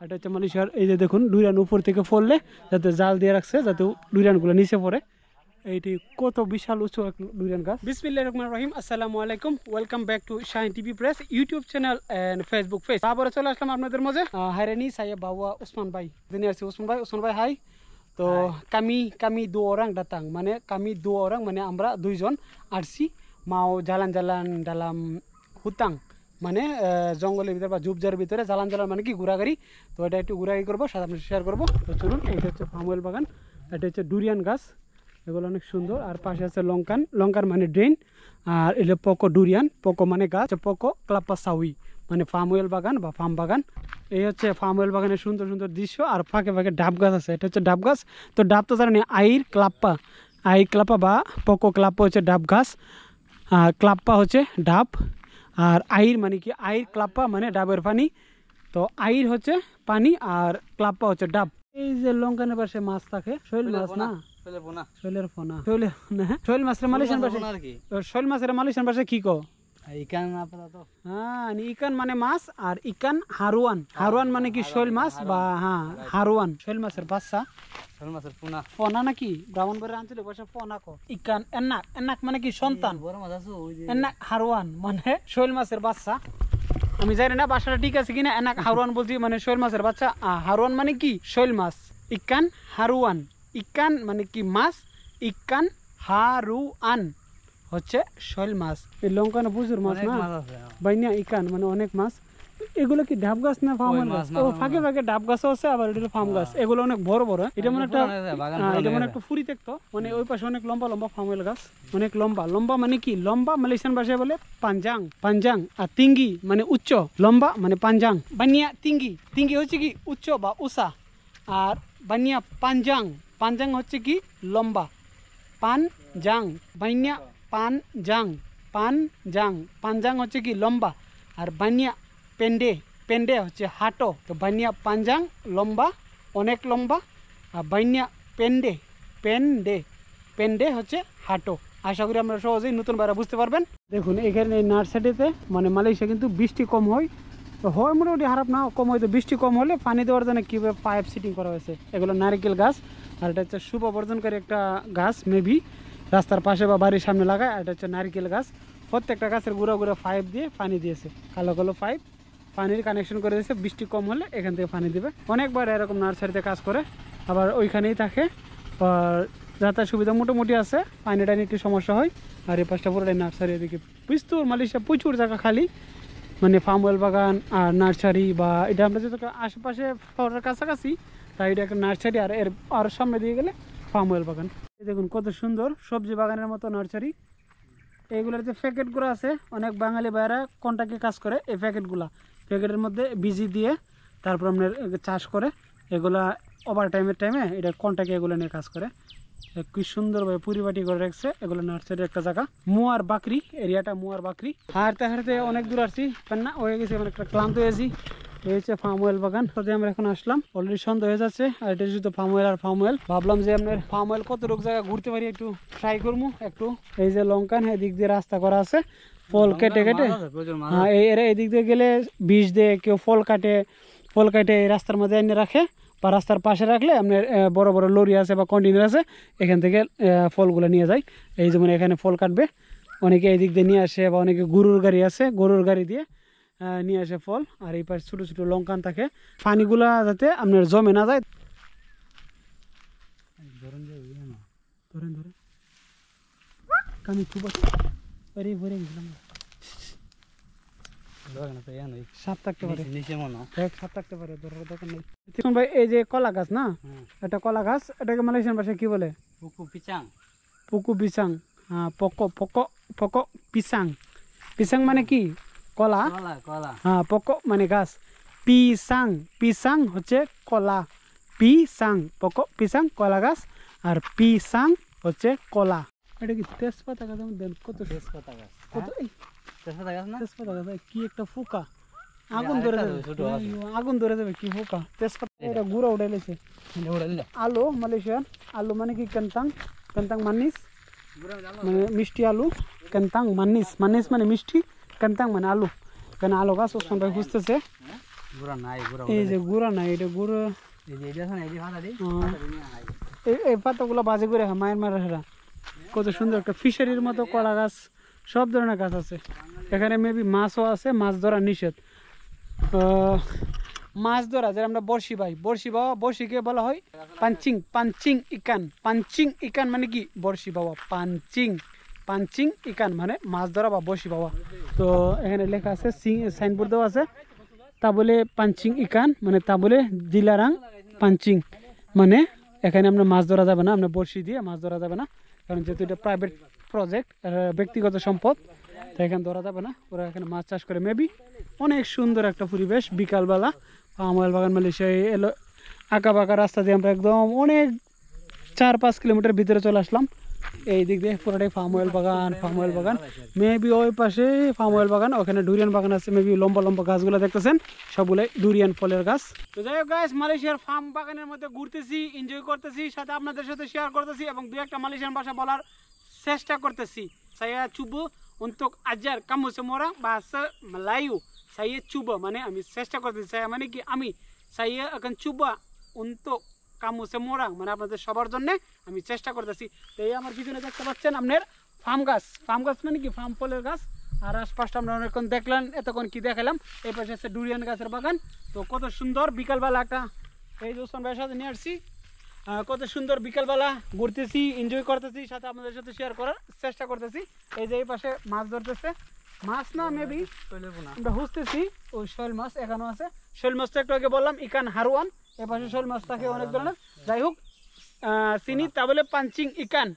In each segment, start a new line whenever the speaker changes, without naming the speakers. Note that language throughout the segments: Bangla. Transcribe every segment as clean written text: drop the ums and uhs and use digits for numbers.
এটা হচ্ছে মালয়েশিয়ার। এই যে দেখুন ডুরিয়ান উপর থেকে পড়লে যাতে জাল দিয়ে রাখছে যাতে ডুরিয়ানগুলো নিচে পড়ে। এইটি কত বিশাল উঁচু এক ডুরিয়ান গাছ। বিসমিল্লাহির রহমানির রহিম, আসসালামু আলাইকুম, welcome back to Shahin TV press YouTube channel and Facebook page. আবার চলে আসলাম আপনাদের মাঝে। হায়রানি saya bawa Usman Bhai. Ini si Usman Bhai hai. তো kami dua orang datang, মানে kami dua orang মানে আমরা দুইজন আসছি mau jalan-jalan dalam hutan, মানে জঙ্গলের ভিতরে বা ঝোপঝাড়ের ভিতরে জালান মানে কি ঘোরাঘুরি। তো এটা একটু ঘোরাঘুরি করবো, সাথে আপনার শেয়ার করবো। তো চলুন, এটা হচ্ছে পাম অয়েল বাগান, এটা হচ্ছে ডুরিয়ান গাছ, এগুলো অনেক সুন্দর। আর পাশে আছে লঙ্কান মানে ড্রেন, আর এটা পকো ডুরিয়ান, পকো মানে গাছ, পকো ক্লাপ্পা সাউই মানে ফার্ম অয়েল বাগান বা ফার্ম বাগান। এই হচ্ছে ফার্ম অয়েল বাগানের সুন্দর সুন্দর দৃশ্য। আর ফাঁকে ফাঁকে ডাব গাছ আছে, এটা হচ্ছে ডাব গাছ। তো ডাব তো জানেন আইর ক্লাপ্পা বা পকো ক্লাপ্পা হচ্ছে ডাব গাছ, ক্লাপ্পা হচ্ছে ডাব। আর আইর মানে কি, আইর ক্লাপ্পা মানে ডাবের পানি। তো আইর হচ্ছে পানি আর ক্লাপ্পা হচ্ছে ডাব। এই যে লঙ্কানের পাশে মাছ থাকে, শৈল মাছ না, শৈলের ফোনা, শৈল মাছের মালয়েশিয়ান ভাষায়, শৈল মাছের মালয়েশিয়ান ভাষায় কি কো? ইকান। হ্যাঁ, ইকান মানে মাছ, আর ইকান হারুয়ান মানে কি শৈল মাছ বা হারুয়ান শৈল মাছের বাচ্চা, শৈল মাছের ফোনা নাকি ব্রাহ্মণবাড়ির আঞ্চলিক ভাষা ফোনা কো। ইকান এন্নাক মানে কি সন্তান, এন্নাক হারুয়ান মানে শৈল মাছের বাচ্চা। আমি জানি না বাসাটা ঠিক আছে কিনা, এনাক হারুয়ান বলছি মানে শৈল মাছের বাচ্চা। হারুয়ান মানে কি শৈল মাছ, ইকান হারুয়ান, ইকান মানে কি মাছ, ইকান হারুয়ান হচ্ছে শৈল মাছ। এই লঙ্কানো প্রচুর মাছ না বাইনা, ইকান মানে অনেক মাছ। এগুলো কি ডাব গাছ না ফার্ম গাছ? ও ফাঁকে ফাঁকে ডাব গাছও আছে, আবার এটা ফার্ম গাছ। এগুলো অনেক বড় বড়। এটা মানে একটা ফুরি দেখতো, মানে ওই পাশে অনেক লম্বা লম্বা ফার্ম অয়েল গাছ, অনেক লম্বা মানে কি লম্বা মালয়েশিয়ান ভাষায় বলে পাঞ্জাং। আর তিঙ্গি মানে উচ্চ, লম্বা মানে পাঞ্জাং। বানিয়া তিঙ্গি হচ্ছে কি উচ্চ বা উষা, আর বানিয়া পাঞ্জাং হচ্ছে কি লম্বা। পানজাং বানিয়া পাঞ্জাং হচ্ছে কি লম্বা। আর বানিয়া পেন্ডে হচ্ছে হাঁটো। তো বানিয়া পাঞ্জাং লম্বা, অনেক লম্বা। আর বানিয়া পেন্ডে হচ্ছে হাঁটো। আশা করি আমরা সহজেই নতুন বাইরে বুঝতে পারবেন। দেখুন এখানে এই নার্সারিতে মানে মালয়েশিয়া কিন্তু বৃষ্টি কম হয় মোটামুটি খারাপ না, কম হয়তো। বৃষ্টি কম হলে পানি দেওয়ার জন্য কীভাবে পাইপ সিটিং করা হয়েছে। এগুলো নারকেল গাছ, আর এটা হচ্ছে শুভ বর্জনকারী একটা গাছ, মেবি রাস্তার পাশে বা বাড়ির সামনে লাগায়। এটা হচ্ছে নারকেল গাছ। প্রত্যেকটা গাছের গুঁড়া পাইপ দিয়ে পানি দিয়েছে, কালো পাইপ পানির কানেকশন করে দিয়েছে। বৃষ্টি কম হলে এখান থেকে পানি দেবে। অনেকবার এরকম নার্সারিতে কাজ করে, আবার ওইখানেই থাকে। আর যাতায়াত সুবিধা মোটামুটি আছে, পানি টানি একটু সমস্যা হয়। আর এই পাশটা পুরোটাই নার্সারি। এদিকে বিস্তর মালয়েশিয়া প্রচুর জায়গা খালি, মানে ফার্ম অয়েল বাগান আর নার্সারি। বা এটা আমরা যেহেতু আশেপাশে শহরের কাছাকাছি, তাই এটা একটা নার্সারি। আর এর আর সামনে দিয়ে গেলে ফার্ম অয়েল বাগান। দেখুন কত সুন্দর সবজি বাগানের মতো নার্সারি। এইগুলোর যে প্যাকেটগুলো আছে, অনেক বাঙালি ভাইয়েরা কন্ট্রাক্টে কাজ করে। এই প্যাকেটের মধ্যে বিজি দিয়ে তারপর আপনার চাষ করে। এগুলা ওভার টাইমে এটা কন্ট্রাক্টে এগুলো নিয়ে কাজ করে। কি সুন্দরভাবে পরিপাটি করে রাখছে। এগুলো নার্সারির একটা জায়গা, মুয়ার বাকরি এরিয়াটা, মুয়ার বাকরি। হাঁটতে অনেক দূর আসছি, না হয়ে গেছে, মানে একটা ক্লান্ত হয়েছি। এই হচ্ছে ফার্ম অয়েল বাগান, আমরা এখন আসলাম। অলরেডি সন্ধ্যা হয়ে যাচ্ছে, আর এটা শুধু ফার্ম অয়েল। ভাবলাম যে আপনার ফার্ম অয়েল কত রোগ জায়গা ঘুরতে পারি, একটু ট্রাই করবো একটু। এই যে লঙ্কান, এদিক দিয়ে রাস্তা করা আছে, ফল কেটে এরা এদিক দিয়ে গেলে বিষ দিয়ে কেউ ফল কাটে এই রাস্তার মধ্যে এনে রাখে, বা রাস্তার পাশে রাখলে আপনার বড় বড় লরি আছে বা কন্টেনার আছে, এখান থেকে ফলগুলো নিয়ে যায়। এই যেমন এখানে ফল কাটবে, অনেকে এই দিক দিয়ে নিয়ে আসে, বা অনেকে গরুর গাড়ি আছে, গরুর গাড়ি দিয়ে নিয়ে আসে ফল। আর এই পাশে ছোটো ছোটো লঙ্কান থাকে, পানিগুলা যাতে আপনার জমে না যায়। সাপ থাকতে পারে, ভাই। এই যে কলা গাছ না, এটা কলা গাছ, এটাকে মালয়েশিয়ান ভাষায় কি বলে? পুকু পিচাং। হ্যাঁ, পকো পিচাং মানে কি কলা। হ্যাঁ, পকো মানে গাছ, পিসাং হচ্ছে কলা। পকো পিসাং কলা গাছ, আর পিসাং হচ্ছে কলা। এটা কি তেজপাতা গাছ? কত তেজপাতা গাছ, কত তেজপাতা গাছ না, তেজপাতা গাছ কি একটা ফুকা, আগুন ধরে যাবে কি ফুকা। তেজপাতা এটা গুঁড়া উঠাইলেছে। আলু মালয়েশিয়ান, আলু মানে কি কেন্তাং মানিস, মানে মিষ্টি আলু। কেন্তাং মানিস মানে মিষ্টি, কেন্তাং মানে আলু। এখানে আলু গাছ ওসমান ভাই খুঁজতেছে। এই যে গুড়া নাই, এটা গুড়ো এই পাতাগুলো বাজে করে মায়ের মারা হেরা। কত সুন্দর একটা ফিশারির মতো কলা গাছ, সব ধরনের গাছ আছে এখানে। মেবি মাছও আছে, মাছ ধরা নিষেধ। মাছ ধরা যেটা আমরা বড়শি ভাই, বড়শি বাবা, বড়শিকে বলা হয় পাঞ্চিং, পাঞ্চিং ইকান। পাঞ্চিং ইকান মানে কি বড়শি বাবা, পাঞ্চিং, পাঞ্চিং ইকান মানে মাছ ধরা বা বড়শি বাবা। তো এখানে লেখা আছে, সাইনবোর্ড দেওয়া আছে, তা বলে পাঞ্চিং ইকান মানে তা বলে দিলারাং পাঞ্চিং মানে এখানে আমরা মাছ ধরা যাবে না, আমরা বড়শি দিয়ে মাছ ধরা যাবে না, কারণ যেহেতু এটা প্রাইভেট প্রজেক্ট, ব্যক্তিগত সম্পদ, তো এখানে ধরা যাবে না। ওরা এখানে মাছ চাষ করে। মেবি অনেক সুন্দর একটা পরিবেশ বিকালবেলা। পাম অয়েল বাগান মালয়েশিয়া এলো আঁকা বাঁকা রাস্তা দিয়ে আমরা একদম অনেক 4-5 কিলোমিটার ভিতরে চলে আসলাম। এই দিক দিয়ে পুরোটাই ফার্ম অয়েল বাগান, ফার্ম অয়েল বাগান। মেবি ওই পাশে ফার্ম অয়েল বাগান, ওখানে ডুরিয়ান বাগান আছে। মেবি লম্বা লম্বা গাছগুলো দেখতেছেন সবগুলোই ডুরিয়ান ফলের গাছ। তো যাই হোক গাইস, মালয়েশিয়ার ফার্ম বাগানের মধ্যে ঘুরতেছি, এনজয় করতেছি, সাথে আপনাদের সাথে শেয়ার করতেছি এবং দু একটা মালয়েশিয়ান ভাষা বলার চেষ্টা করতেছি। saya cuba untuk ajar kamu semua orang bahasa Melayu. Saya cuba মানে আমি চেষ্টা করতেছি, saya মানে কি আমি, saya akan cuba untuk কামু সেমোরাং মানে আপনাদের সবার জন্য আমি চেষ্টা করতেছি। তো এই আমার পিছনে দেখতে পাচ্ছেন আপনার ফার্ম গাছ। ফার্ম গাছ মানে কি ফার্ম ফলের গাছ। আর আশপাশটা আমরা অনেকক্ষণ দেখলাম, এতক্ষণ কি দেখালাম, এই পাশে আছে ডুরিয়ান গাছের বাগান। তো কত সুন্দর বিকালবেলা একটা, এই যে ওসমান ভাইয়ের সাথে নিয়ে আসছি, কত সুন্দর বিকালবেলা ঘুরতেছি, এনজয় করতেছি, সাথে আপনাদের সাথে শেয়ার করার চেষ্টা করতেছি। এই যে এই পাশে মাছ ধরতেছে, মাছ না মেবি আমরা খুঁজতেছি, ওই শৈল মাছ এখানেও আছে। শৈল মাছটা একটু আগে বললাম ইকান হারওয়ান, এ পাশে শৈল মাছ থাকে অনেক ধরনের। যাই হোক চিনি, তা বলে পাঞ্চিং ইকান।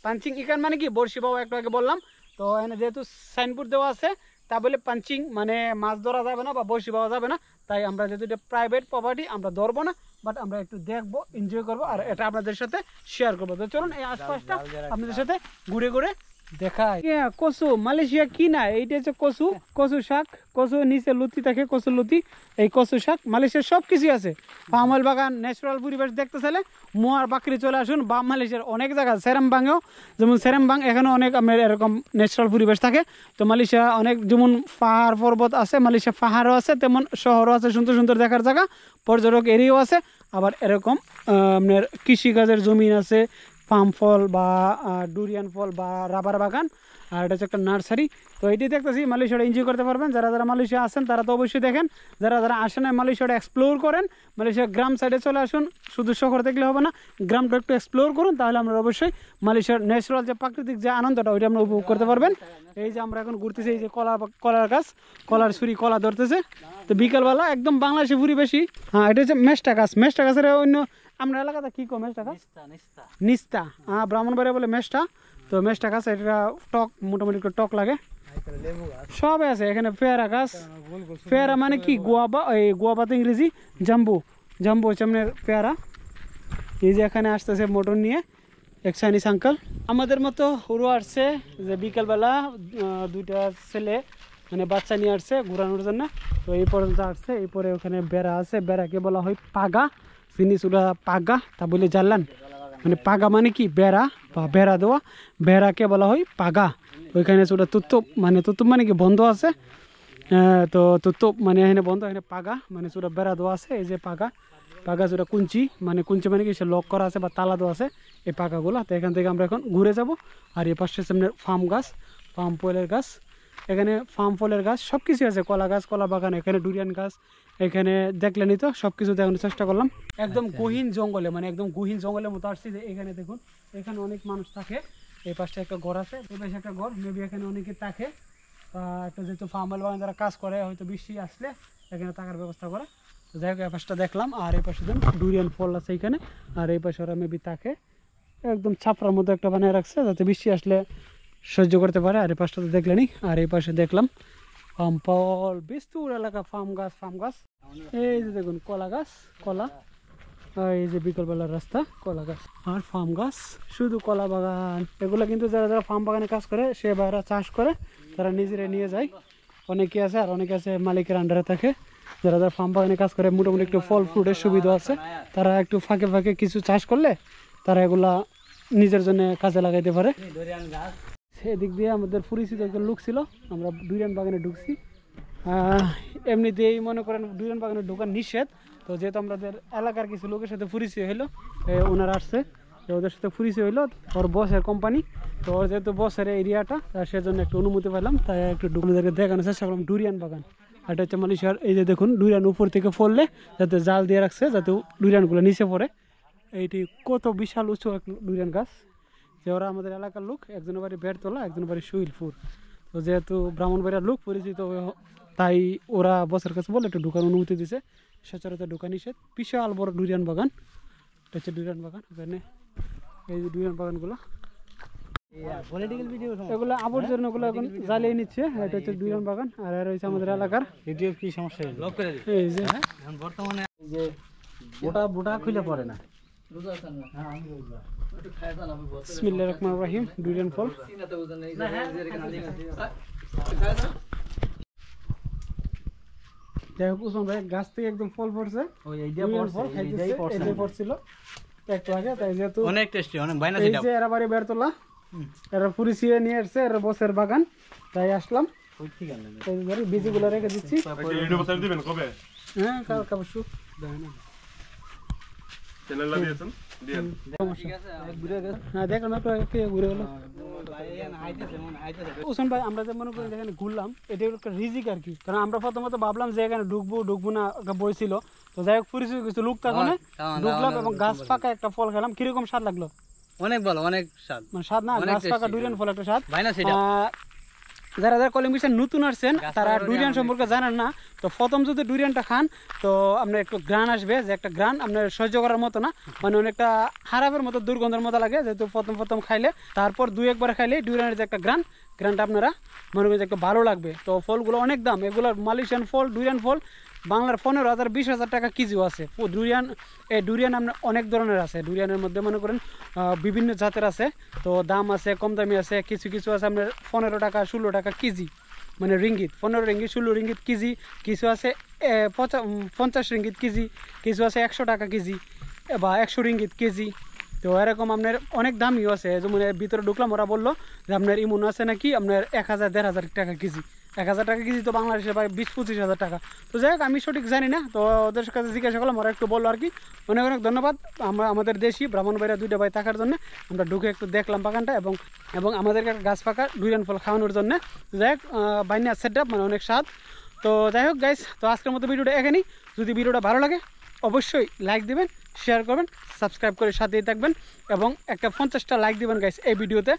পাঞ্চিং ইকান মানে কি বড়শি বাবা, একটু আগে বললাম। তো এখানে যেহেতু সাইনবোর্ড দেওয়া আছে, তা বলে পাঞ্চিং মানে মাছ ধরা যাবে না বা বড়শি পাওয়া যাবে না, তাই আমরা যেহেতু এটা প্রাইভেট প্রপার্টি আমরা ধরবো না, বাট আমরা একটু দেখবো, এনজয় করবো, আর এটা আপনাদের সাথে শেয়ার করবো। তো চলুন এই আশপাশটা আপনাদের সাথে ঘুরে ঘুরে দেখায়। কচু মালয়েশিয়া কি না, এইটা হচ্ছে কচু, কচু শাক, কচু নিচে লুতি থাকে, কচু লুতি, এই কচু শাক মালয়েশিয়ার সব কিছুই আছে। পাম অয়েল বাগান, ন্যাচারাল পরিবেশ দেখতে চাইলে মোয়ার বাকরি চলে আসুন। বা মালয়েশিয়ার অনেক জায়গা, সেরামবাংয়েও যেমন সেরামবাং, এখানে অনেক আপনার এরকম ন্যাচারাল পরিবেশ থাকে। তো মালয়েশিয়া অনেক যেমন পাহাড় পর্বত আছে, মালয়েশিয়া পাহাড়ও আছে, তেমন শহরও আছে, সুন্দর সুন্দর দেখার জায়গা, পর্যটক এরিয়াও আছে। আবার এরকম আপনার কৃষিকাজের জমিন আছে, পাম ফল বা ডুরিয়ান ফল বা রাবার বাগান, আর এটা হচ্ছে একটা নার্সারি। তো এটি দেখতেছি মালয়েশিয়াটা এনজয় করতে পারবেন। যারা যারা মালয়েশিয়া আসেন তারা তো অবশ্যই দেখেন, যারা যারা আসেন মালয়েশিয়াটা এক্সপ্লোর করেন, মালয়েশিয়া গ্রাম সাইডে চলে আসুন। শুধু শহর দেখলে হবে না, গ্রামটা একটু এক্সপ্লোর করুন, তাহলে আমরা অবশ্যই মালয়েশিয়ার ন্যাচারাল যে প্রাকৃতিক যে আনন্দটা ওইটা আমরা উপভোগ করতে পারবেন। এই যে আমরা এখন ঘুরতেছি, এই যে কলার গাছ, কলার ছুরি কলা ধরতেছে। তো বিকালবেলা একদম বাংলাদেশি পরিবেশই। হ্যাঁ, এটা হচ্ছে মেষ্টা গাছ। মেষ্টা গাছের অন্য আমরা এলাকাতে কি কো মেষ্টা গাছ, নিস্তা, হ্যাঁ ব্রাহ্মণবাড়িয়া বলে মেষ্টা। তো মেষ্টা গাছ এটা টক, মোটামুটি একটু টক লাগে। সবে আছে এখানে। পেয়ারা গাছ, পেয়ারা মানে কি গোয়াবা, এই গোয়াবা তো ইংরেজি জাম্বু, জাম্বু হচ্ছে আপনার পেয়ারা। এই যে এখানে আসতেছে মোটর নিয়ে এক চাইনিজ আঙ্কাল, আমাদের মতো হুড়ো আসছে যে বিকালবেলা দুইটা ছেলে মানে বাচ্চা নিয়ে আসছে ঘোরানোর জন্য। তো এই পর্যন্ত আসছে, এই পরে ওখানে বেড়া আছে, বেড়াকে বলা হয় পাগা, জিনিস ওরা পাগা, তা বলে জানলেন মানে পাগা মানে কি বেড়া বা বেড়া দেওয়া, বেড়াকে বলা হয় পাগা। ওইখানে ওটা তুত্তুপ, মানে তুত্তুপ মানে কি বন্ধ আছে, তো তুত্তুপ মানে এখানে বন্ধ, এখানে পাগা মানে ওটা বেড়া দেওয়া আছে। এই যে পাগা, পাগা যেটা কুঞ্চি, মানে কুঞ্চি মানে কি সে লক করা আছে বা তালা দেওয়া আছে এই পাকাগুলো। তো এখান থেকে আমরা এখন ঘুরে যাব। আর এই পাশে সামনে ফার্ম গাছ, ফার্ম ফলের গাছ, এখানে ফার্ম ফলের গাছ সব কিছু আছে, কলা গাছ, কলা বাগান, এখানে ডুরিয়ান গাছ, এখানে দেখলেনই তো সব কিছু দেখানোর চেষ্টা করলাম। একদম গহীন জঙ্গলে, মানে একদম গহীন জঙ্গলের মতো আসছি। যে এখানে দেখুন, এখানে অনেক মানুষ থাকে। এই পাশে একটা ঘর আছে, এই পাশে একটা ঘর, মেবি এখানে অনেকে থাকে। একটা যেহেতু ফার্ম অয়েল বাগান যারা কাজ করে, হয়তো বৃষ্টি আসলে এখানে থাকার ব্যবস্থা করে। তো যাই হোক এই পাশটা দেখলাম। আর এই পাশে দেখুন ডুরিয়ান ফল আছে এইখানে। আর এই পাশে ওরা মেবি থাকে, একদম ছাপড়ার মতো একটা বানিয়ে রাখছে যাতে বৃষ্টি আসলে সহ্য করতে পারে। আর এই পাশটা তো দেখলেনি। আর এই পাশে দেখলাম ফার্ম ফল, বিস্তুর এলাকা, ফার্ম গাছ, ফার্ম গাছ। এই যে দেখুন কলা গাছ, কলা, এই যে বিকেলবেলার রাস্তা, কলা গাছ আর ফার্ম গাছ, শুধু কলা বাগান। এগুলো কিন্তু যারা যারা ফার্ম বাগানে কাজ করে, সে ভাইরা চাষ করে, তারা নিজেরা নিয়ে যায়। অনেকে আছে, আর অনেকে আছে মালিকের আন্ডারে থাকে। যারা যারা ফার্ম বাগানে কাজ করে, মোটামুটি একটু ফল ফ্রুটের সুবিধা আছে, তারা একটু ফাঁকে ফাঁকে কিছু চাষ করলে তারা এগুলা নিজের জন্য কাজে লাগাইতে পারে। সেদিক দিয়ে আমাদের পরিচিত একটা লোক ছিল, আমরা ডুরিয়ান বাগানে ঢুকছি। এমনিতেই মনে করেন ডুরান বাগানে ঢোকার নিষেধ। তো যেহেতু আমাদের এলাকার কিছু লোকের সাথে পরিচয় হইলো, ওনারা আসছে, তো ওদের সাথে পরিচয় হইলো, ওর বসের কোম্পানি, তো ওর যেহেতু বসের এরিয়াটা, সেজন্য একটু অনুমতি পেলাম, তাই একটু ডুবুদেরকে দেখানোর চেষ্টা করলাম ডুরিয়ান বাগান। এটা হচ্ছে মালয়েশিয়ার, এই যে দেখুন ডুরিয়ান উপর থেকে ফললে যাতে জাল দিয়ে রাখছে যাতে ডুরিয়ানগুলো নিচে পড়ে। এইটি কত বিশাল উঁচু এক ডুরিয়ান গাছ, যে ওরা আমাদের এলাকার লোক, একজনের বাড়ি বেড়তলা, একজনের বাড়ি সুইলপুর। তো যেহেতু ব্রাহ্মণবাড়িয়ার লোক পরিচিত, তাই ওরা বসের কাছে বলে একটু ঢুকার অনুমতি দিছে। সচরাচর ঢুকা নিষেধ। বিশাল বড় ডুরিয়ান বাগান, এটা হচ্ছে ডুরিয়ান বাগান। এখানে এই যে ডুরিয়ান বাগানগুলো, এগুলো আবর্জনাগুলো এখন জ্বালিয়ে নিচ্ছে। এটা হচ্ছে ডুরিয়ান বাগান। আর রয়েছে আমাদের এলাকার
কি সমস্যা,
এই যে
বর্তমানে যে বোটা খুলে পড়ে না।
বিসমিল্লাহির রহমানির রহিম, ডুরিয়ান ফল। যাই হোক উসমান ভাই গাছ থেকে একদম ফল পড়ছে, পড়ছিল একটু আগে, তাই যেহেতু
অনেক টেস্টি, অনেক বাইনা।
এই যে এরা বাড়ি বেড়তলা, এরা পুরিছিয়ে নিয়ে আসছে, এরা বসের বাগান, তাই আসলাম। বীজগুলো রেখে দিচ্ছি। হ্যাঁ কালকে অবশ্য উসমান ভাই আমরা যে মনে করি এখানে ঘুরলাম, এটা একটা রিজিক আর কি। কারণ আমরা প্রথমত ভাবলাম যে এখানে ঢুকবো না, একটা বই ছিল। তো যাই হোক পরিচয় কিছু লোক তখন ঢুকলাম এবং গাছ পাকা একটা ফল খেলাম। কিরকম স্বাদ লাগলো?
অনেক ভালো, অনেক স্বাদ।
মানে স্বাদ না, গাছ পাকা ডুরিয়ান ফল একটা স্বাদ। যারা যারা কলিং বিষয়ে নতুন আসছেন তারা ডুরিয়ান সম্পর্কে জানেন না, তো প্রথম যদি ডুরিয়ানটা খান তো আপনার একটু গ্রান আসবে, যে একটা গ্রান আপনার সহ্য করার মতো না, মানে অনেকটা খারাপের মতো, দুর্গন্ধের মতো লাগে। যেহেতু প্রথম খাইলে, তারপর দুই একবার খাইলে ডুরিয়ানের যে একটা গ্রানটা আপনারা মনে করেন একটু ভালো লাগবে। তো ফলগুলো অনেক দাম, এগুলোর মালয়েশিয়ান ফল, ডুরিয়ান ফল বাংলার 15,000 20,000 টাকা কেজিও আছে। ডুরিয়ান আপনার অনেক ধরনের আছে। ডুরিয়ানের মধ্যে মনে করেন বিভিন্ন জাতের আছে, তো দাম আছে, কম দামি আছে, কিছু আছে আপনার 15 টাকা 16 টাকা কেজি, মানে রিঙ্গিত, 15 রিঙ্গিত 16 রিঙ্গিত কেজি। কিছু আছে 50 রিঙ্গিত কেজি, কিছু আছে 100 টাকা কেজি বা 100 রিঙ্গিত কেজি। তো এরকম আপনার অনেক দামিও আছে। যেমন ভিতরে ঢুকলাম, ওরা বললো যে আপনার ইমন আছে নাকি আপনার 1000 1500 টাকা কেজি। 1000 টাকা কেজি তো বাংলাদেশে ভাই 20-25 হাজার টাকা। তো যাই হোক আমি সঠিক জানি না, তো ওদের কাছে জিজ্ঞাসা করলাম, ওরা একটু বললো আর কি। অনেক ধন্যবাদ আমরা আমাদের দেশি ব্রাহ্মণবাড়িয়া দুইটা ভাই থাকার জন্য। আমরা ঢুকে একটু দেখলাম বাগানটা এবং আমাদেরকে গাছ পাকা ডুরিয়ান ফল খাওয়ানোর জন্য। যাই হোক বাইনা সেট আপ, মানে অনেক স্বাদ। তো যাই হোক গাইস, তো আজকের মতো ভিডিওটা এখানেই। যদি ভিডিওটা ভালো লাগে অবশ্যই লাইক দিবেন, শেয়ার করবেন, সাবস্ক্রাইব করে সাথেই থাকবেন এবং একটা 50টা লাইক দিবেন গাইস এই ভিডিওতে।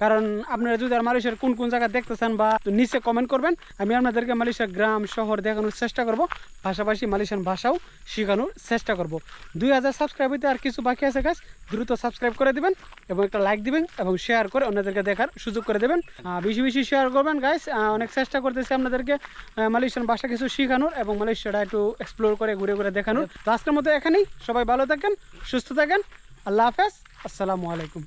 কারণ আপনারা যদি আর মালয়েশিয়ার কোন জায়গা দেখতেছেন বা নিচে কমেন্ট করবেন, আমি আপনাদেরকে মালয়েশিয়ার গ্রাম শহর দেখানোর চেষ্টা করব, পাশাপাশি মালয়েশিয়ান ভাষাও শেখানোর চেষ্টা করব। 2000 সাবস্ক্রাইব হইতে আর কিছু বাকি আছে গাইস, দ্রুত সাবস্ক্রাইব করে দিবেন এবং একটা লাইক দিবেন এবং শেয়ার করে অন্যদেরকে দেখার সুযোগ করে দেবেন। বেশি শেয়ার করবেন গাইস। অনেক চেষ্টা করতেছি আপনাদেরকে মালয়েশিয়ান ভাষা কিছু শেখানোর এবং মালয়েশিয়াটা একটু এক্সপ্লোর করে ঘুরে দেখানোর। তো আজকের মতো এখানেই, সবাই ভালো থাকেন, সুস্থ থাকেন, আল্লাহ হাফেজ, আসসালামু আলাইকুম।